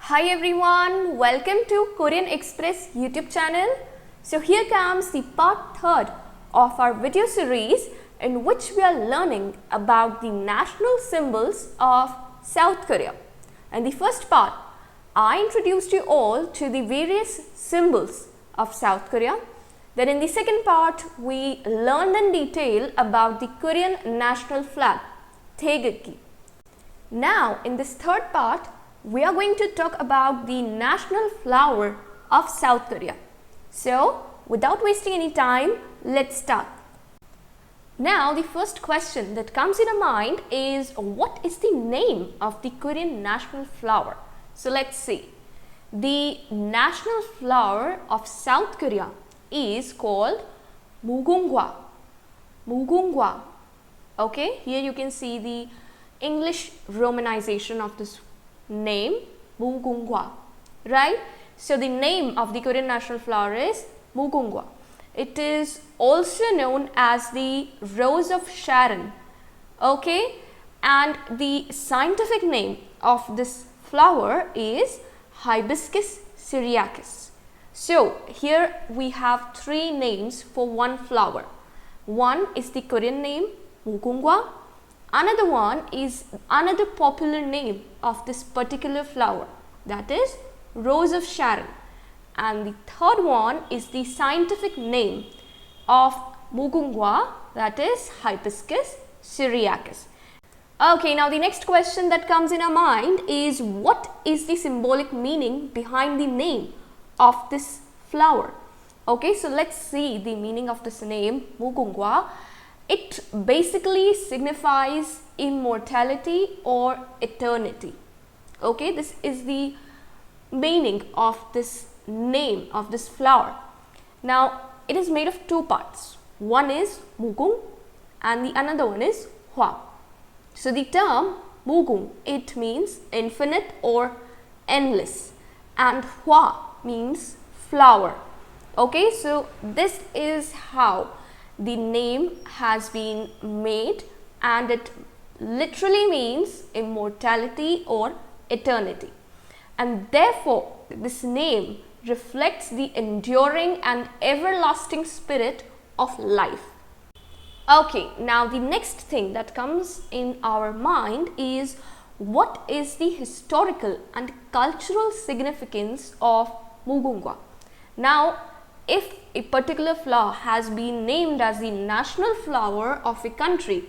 Hi everyone, welcome to Korean Express YouTube channel. So here comes the part 3rd of our video series in which we are learning about the national symbols of South Korea. In the first part, I introduced you all to the various symbols of South Korea. Then in the second part, we learned in detail about the Korean national flag, Taegukgi. Now in this third part, we are going to talk about the national flower of South Korea. So without wasting any time, let's start. Now the first question that comes in our mind is, what is the name of the Korean national flower? So let's see. The national flower of South Korea is called Mugunghwa. Mugunghwa. Okay, here you can see the English romanization of this name, Mugunghwa, right? So the name of the Korean national flower is Mugunghwa. It is also known as the Rose of Sharon, okay? And the scientific name of this flower is Hibiscus syriacus. So here we have 3 names for one flower. One is the Korean name Mugunghwa. Another one is another popular name of this particular flower, that is Rose of Sharon. And the third one is the scientific name of Mugunghwa, that is Hibiscus syriacus. Okay, now the next question that comes in our mind is, what is the symbolic meaning behind the name of this flower? Okay, so let's see the meaning of this name, Mugunghwa. It basically signifies immortality or eternity. Okay, this is the meaning of this name of this flower. Now, it is made of 2 parts. One is Mugung and the another one is Hwa. So, the term Mugung, it means infinite or endless, and Hwa means flower. Okay, so this is how the name has been made, and it literally means immortality or eternity, and therefore this name reflects the enduring and everlasting spirit of life. Okay, now the next thing that comes in our mind is, what is the historical and cultural significance of Mugunghwa? Now, if a particular flower has been named as the national flower of a country,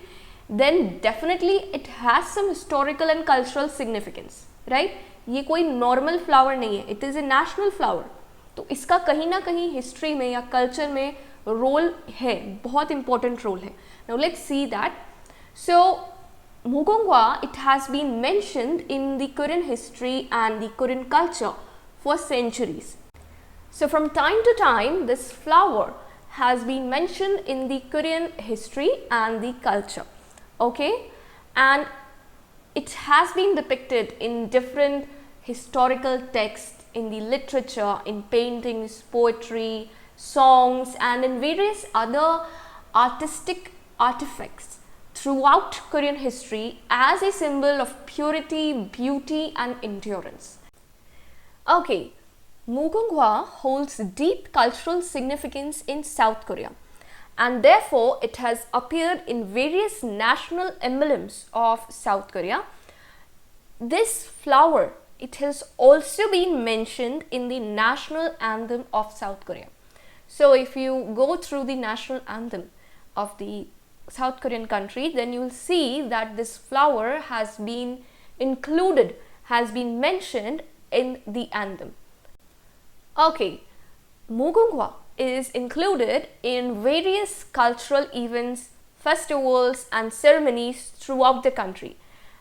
then definitely it has some historical and cultural significance, right? ये कोई normal flower नहीं है, it is a national flower. तो इसका कहीं ना कहीं history में या culture में role है, बहुत important role है. Now let's see that. So Mugunghwa, it has been mentioned in the Korean history and the Korean culture for centuries. So from time to time, this flower has been mentioned in the Korean history and the culture, okay? And it has been depicted in different historical texts, in the literature, in paintings, poetry, songs, and in various other artistic artifacts throughout Korean history as a symbol of purity, beauty, and endurance. Okay. Mugunghwa holds deep cultural significance in South Korea, and therefore it has appeared in various national emblems of South Korea. This flower, it has also been mentioned in the national anthem of South Korea. So if you go through the national anthem of the South Korean country, then you will see that this flower has been included, has been mentioned in the anthem. Okay, Mugunghwa is included in various cultural events, festivals, and ceremonies throughout the country,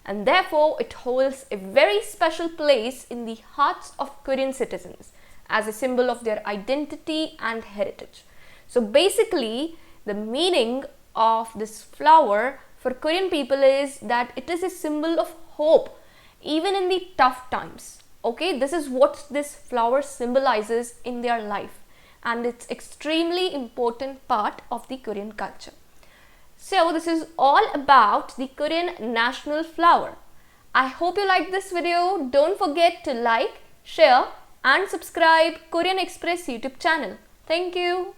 and therefore it holds a very special place in the hearts of Korean citizens as a symbol of their identity and heritage. So basically, the meaning of this flower for Korean people is that it is a symbol of hope even in the tough times. Okay, this is what this flower symbolizes in their life, and it's extremely important part of the Korean culture. So this is all about the Korean national flower. I hope you liked this video. Don't forget to like, share and subscribe Korean Express YouTube channel. Thank you.